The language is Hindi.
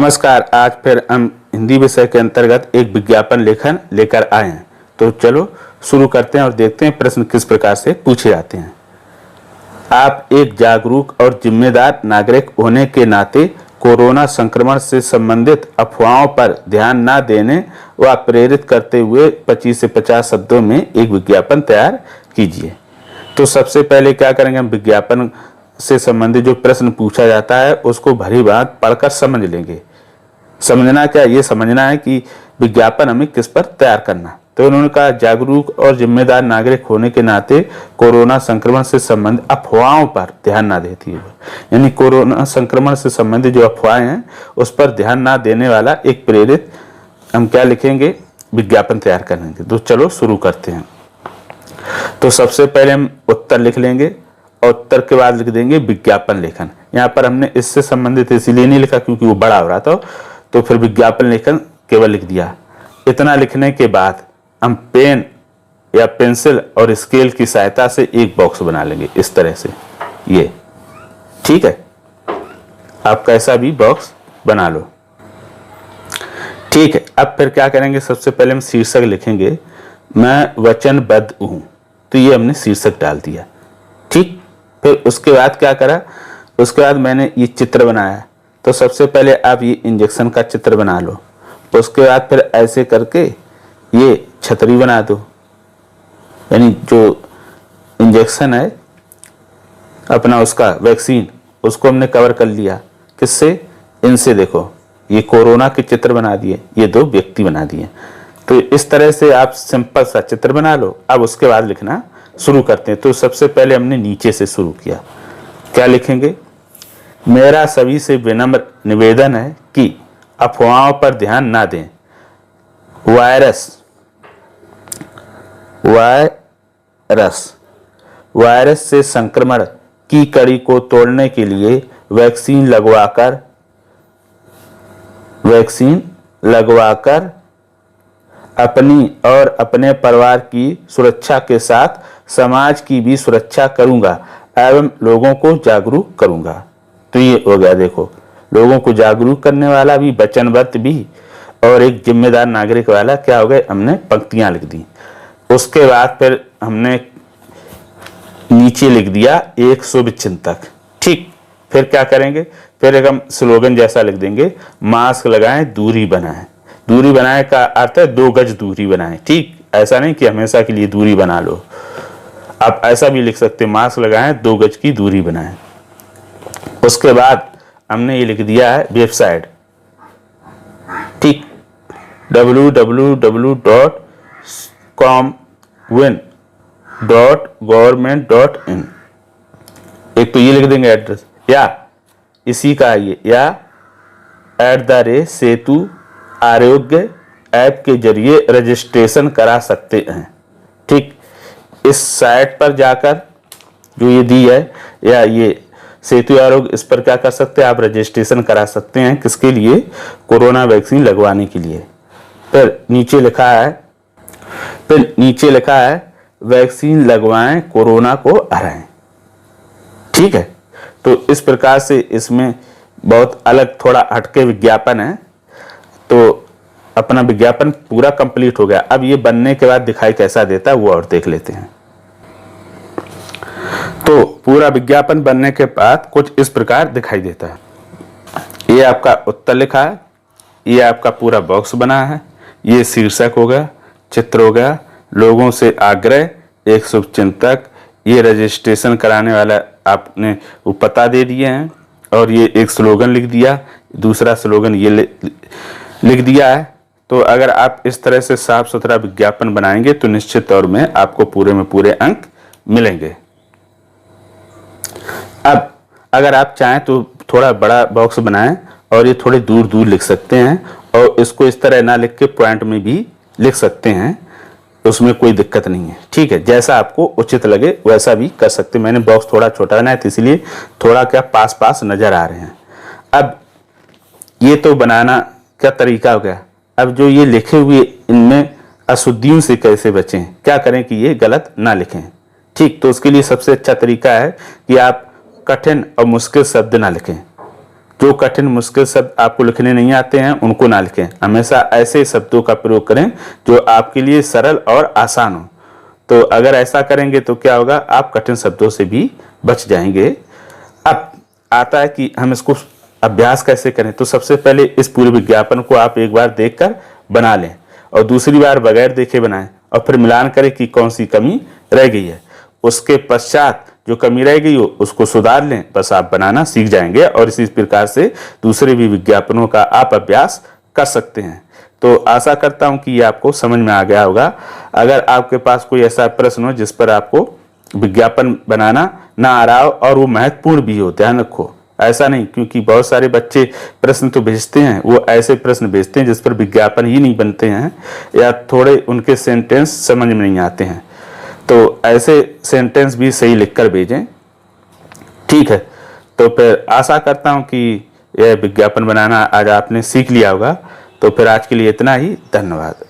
नमस्कार। आज फिर हम हिंदी विषय के अंतर्गत एक विज्ञापन लेखन लेकर आए हैं। तो चलो शुरू करते हैं और देखते हैं प्रश्न किस प्रकार से पूछे जाते हैं। आप एक जागरूक और जिम्मेदार नागरिक होने के नाते कोरोना संक्रमण से संबंधित अफवाहों पर ध्यान न देने व प्रेरित करते हुए 25 से 50 शब्दों में एक विज्ञापन तैयार कीजिए। तो सबसे पहले क्या करेंगे, हम विज्ञापन से संबंधित जो प्रश्न पूछा जाता है उसको भली बात पढ़कर समझ लेंगे। समझना क्या, ये समझना है कि विज्ञापन हमें किस पर तैयार करना। तो उन्होंने कहा जागरूक और जिम्मेदार नागरिक होने के नाते कोरोना संक्रमण से संबंधित अफवाहों पर ध्यान न देती है, यानी कोरोना संक्रमण से संबंधित जो अफवाहें हैं उस पर ध्यान न देने वाला एक प्रेरित हम क्या लिखेंगे, विज्ञापन तैयार करेंगे। तो चलो शुरू करते हैं। तो सबसे पहले हम उत्तर लिख लेंगे और उत्तर के बाद लिख देंगे विज्ञापन लेखन। यहाँ पर हमने इससे संबंधित इसलिए नहीं लिखा क्योंकि वो बड़ा हो रहा था, तो फिर विज्ञापन लेखन केवल लिख दिया। इतना लिखने के बाद हम पेन या पेंसिल और स्केल की सहायता से एक बॉक्स बना लेंगे इस तरह से, ये ठीक है। आप कैसा भी बॉक्स बना लो, ठीक है। अब फिर क्या करेंगे, सबसे पहले हम शीर्षक लिखेंगे, मैं वचनबद्ध हूं। तो ये हमने शीर्षक डाल दिया, ठीक। फिर उसके बाद क्या करा, उसके बाद मैंने ये चित्र बनाया। तो सबसे पहले आप ये इंजेक्शन का चित्र बना लो, उसके बाद फिर ऐसे करके ये छतरी बना दो, यानी जो इंजेक्शन है अपना उसका वैक्सीन, उसको हमने कवर कर लिया। किससे, इनसे। देखो ये कोरोना के चित्र बना दिए, ये दो व्यक्ति बना दिए। तो इस तरह से आप सिंपल सा चित्र बना लो। अब उसके बाद लिखना शुरू करते हैं। तो सबसे पहले हमने नीचे से शुरू किया। क्या लिखेंगे, मेरा सभी से विनम्र निवेदन है कि अफवाहों पर ध्यान ना दें। वायरस से संक्रमण की कड़ी को तोड़ने के लिए वैक्सीन लगवाकर अपनी और अपने परिवार की सुरक्षा के साथ समाज की भी सुरक्षा करूंगा एवं लोगों को जागरूक करूंगा। तो ये हो गया, देखो, लोगों को जागरूक करने वाला भी, वचनबद्ध भी और एक जिम्मेदार नागरिक वाला क्या हो गए, हमने पंक्तियां लिख दी। उसके बाद फिर हमने नीचे लिख दिया एक शुभचिंतक, ठीक। फिर क्या करेंगे, फिर एक हम स्लोगन जैसा लिख देंगे, मास्क लगाएं, दूरी बनाएं। दूरी बनाए का अर्थ है 2 गज दूरी बनाएं, ठीक। ऐसा नहीं कि हमेशा के लिए दूरी बना लो, आप ऐसा भी लिख सकते, मास्क लगाएं, 2 गज की दूरी बनाएं। उसके बाद हमने ये लिख दिया है वेबसाइट, ठीक, www.comwin.government.in। एक तो ये लिख देंगे एड्रेस, या इसी का ये, या @सेतु आरोग्य ऐप के जरिए रजिस्ट्रेशन करा सकते हैं, ठीक। इस साइट पर जाकर जो ये दी है, या ये सेतु आरोग्य, इस पर क्या कर सकते हैं, आप रजिस्ट्रेशन करा सकते हैं। किसके लिए, कोरोना वैक्सीन लगवाने के लिए। फिर नीचे लिखा है वैक्सीन लगवाएं, कोरोना को हराएं, ठीक है। तो इस प्रकार से इसमें बहुत अलग थोड़ा हटके विज्ञापन है। तो अपना विज्ञापन पूरा कंप्लीट हो गया। अब ये बनने के बाद दिखाई कैसा देता है वो और देख लेते हैं। तो पूरा विज्ञापन बनने के बाद कुछ इस प्रकार दिखाई देता है। ये आपका उत्तर लिखा है, ये आपका पूरा बॉक्स बना है, ये शीर्षक हो गया, चित्र हो गया, लोगों से आग्रह, एक शुभचिंतक, ये रजिस्ट्रेशन कराने वाला आपने वो पता दे दिए हैं, और ये एक स्लोगन लिख दिया, दूसरा स्लोगन ये लिख दिया है। तो अगर आप इस तरह से साफ सुथरा विज्ञापन बनाएंगे तो निश्चित तौर में आपको पूरे में पूरे अंक मिलेंगे। अब अगर आप चाहें तो थोड़ा बड़ा बॉक्स बनाएं और ये थोड़े दूर दूर लिख सकते हैं, और इसको इस तरह ना लिख के पॉइंट में भी लिख सकते हैं, उसमें कोई दिक्कत नहीं है, ठीक है। जैसा आपको उचित लगे वैसा भी कर सकते हैं। मैंने बॉक्स थोड़ा छोटा बनाया तो इसलिए थोड़ा क्या पास पास नजर आ रहे हैं। अब ये तो बनाना क्या तरीका हो गया। अब जो ये लिखे हुए इनमें अशुद्धियों से कैसे बचें, क्या करें कि ये गलत ना लिखें, ठीक। तो उसके लिए सबसे अच्छा तरीका है कि आप कठिन और मुश्किल शब्द ना लिखें। जो कठिन मुश्किल शब्द आपको लिखने नहीं आते हैं उनको ना लिखें, हमेशा ऐसे शब्दों का प्रयोग करें जो आपके लिए सरल और आसान हो। तो अगर ऐसा करेंगे तो क्या होगा, आप कठिन शब्दों से भी बच जाएंगे। अब आता है कि हम इसको अभ्यास कैसे करें। तो सबसे पहले इस पूरे विज्ञापन को आप एक बार देखकर बना लें और दूसरी बार बगैर देखे बनाएं और फिर मिलान करें कि कौन सी कमी रह गई है। उसके पश्चात जो कमी रह गई हो उसको सुधार लें, बस आप बनाना सीख जाएंगे और इसी प्रकार से दूसरे भी विज्ञापनों का आप अभ्यास कर सकते हैं। तो आशा करता हूं कि ये आपको समझ में आ गया होगा। अगर आपके पास कोई ऐसा प्रश्न हो जिस पर आपको विज्ञापन बनाना ना आ रहा हो और वो महत्वपूर्ण भी हो, ध्यान रखो, ऐसा नहीं, क्योंकि बहुत सारे बच्चे प्रश्न तो भेजते हैं, वो ऐसे प्रश्न भेजते हैं जिस पर विज्ञापन ही नहीं बनते हैं या थोड़े उनके सेंटेंस समझ में नहीं आते हैं। तो ऐसे सेंटेंस भी सही लिखकर भेजें, ठीक है। तो फिर आशा करता हूं कि यह विज्ञापन बनाना आज आपने सीख लिया होगा। तो फिर आज के लिए इतना ही, धन्यवाद।